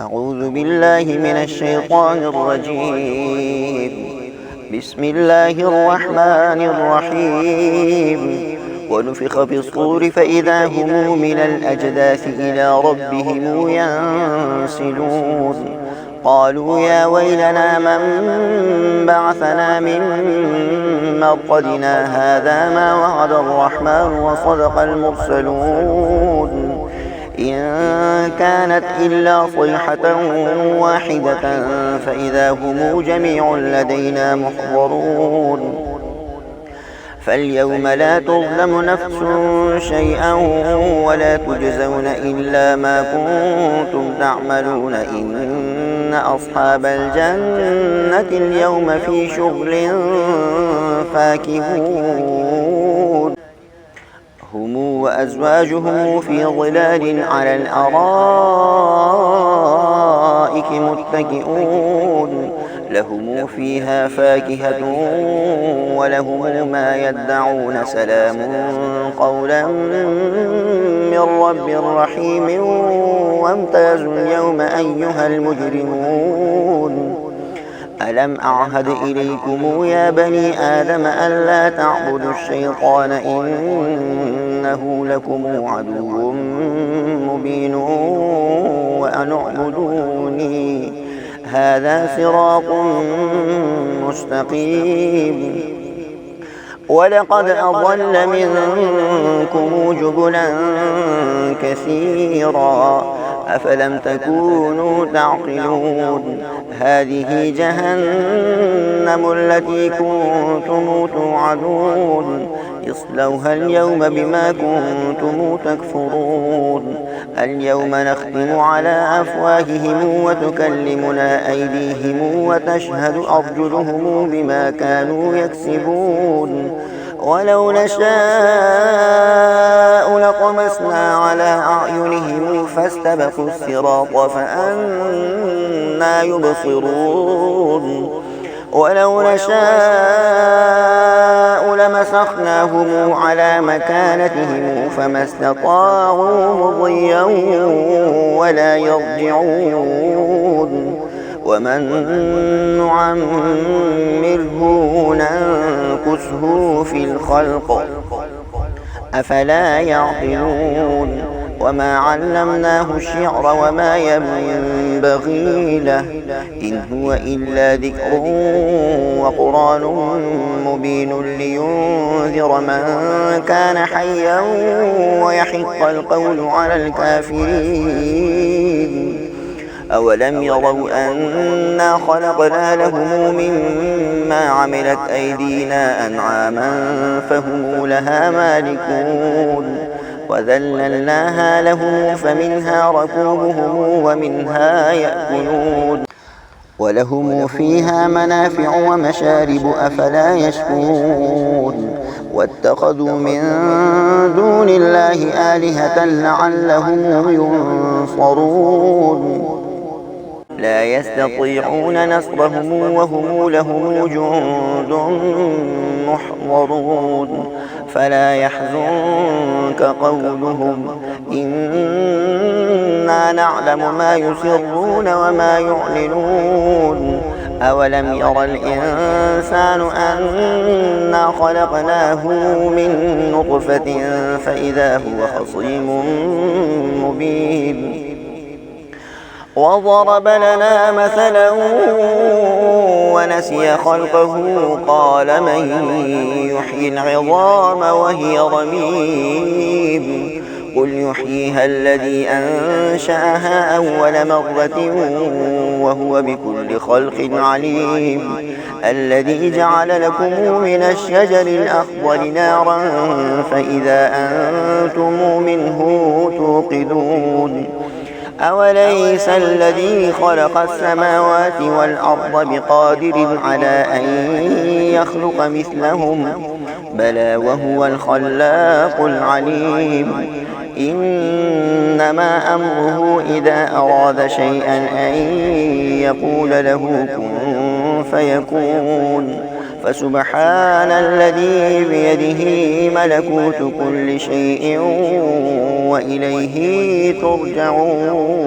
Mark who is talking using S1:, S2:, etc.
S1: أعوذ بالله من الشيطان الرجيم. بسم الله الرحمن الرحيم. ونفخ في الصور فإذا هم من الأجداث إلى ربهم ينسلون. قالوا يا ويلنا من بعثنا من مرقدنا هذا ما وعد الرحمن وصدق المرسلون. إن كانت إلا صيحة واحدة فإذا هم جميع لدينا محضرون. فاليوم لا تظلم نفس شيئا ولا تجزون إلا ما كنتم تعملون. إن أصحاب الجنة اليوم في شغل فاكهون. هم وأزواجهم في ظلال على الأرائك متكئون. لهم فيها فاكهة ولهم ما يدعون. سلام قولا من رب رحيم. وامتازوا اليوم أيها المجرمون. ألم أعهد إليكم يا بني آدم ألا تعبدوا الشيطان إنه لكم عدو مبين وأن اعبدوني هذا صراط مستقيم. ولقد أضل منكم جبلا كثيرا أفلم تكونوا تعقلون. هذه جهنم التي كنتم توعدون. اصلوها اليوم بما كنتم تكفرون. اليوم نختم على أفواههم وتكلمنا أيديهم وتشهد أرجلهم بما كانوا يكسبون. ولو نشاء لطمسنا على أعينهم فاستبقوا الصراط فأنى يبصرون. ولو نشاء لمسخناهم على مكانتهم فما استطاعوا مضيا ولا يرجعون. ومن نعمره ننكسه في الخلق أفلا يعقلون. وما علمناه الشعر وما ينبغي له إن هو إلا ذكر وقرآن مبين لينذر من كان حيا ويحق القول على الكافرين. أولم يروا أنا خلقنا لهم مما عملت أيدينا أنعاما فهم لها مالكون. وذللناها لهم فمنها ركوبهم ومنها يأكلون. ولهم فيها منافع ومشارب أفلا يشكرون. واتخذوا من دون الله آلهة لعلهم ينصرون. لا يستطيعون نصرهم وهم لهم جند محضرون. فلا يحزنك قولهم إنا نعلم ما يسرون وما يعلنون. أولم ير الإنسان أنا خلقناه من نطفة فإذا هو خصيم مبين. وضرب لنا مثلا ونسي خلقه قال من يحيي العظام وهي رميم. قل يحييها الذي أنشأها أول مرة وهو بكل خلق عليم. الذي جعل لكم من الشجر الأخضر نارا فإذا أنتم منه توقدون. أوليس الذي خلق السماوات والأرض بقادر على أن يخلق مثلهم بلى وهو الخلاق العليم. إنما أمره إذا أراد شيئا أن يقول له كن فيكون. فسبحان الذي بيده ملكوت كل شيء وإليه ترجعون.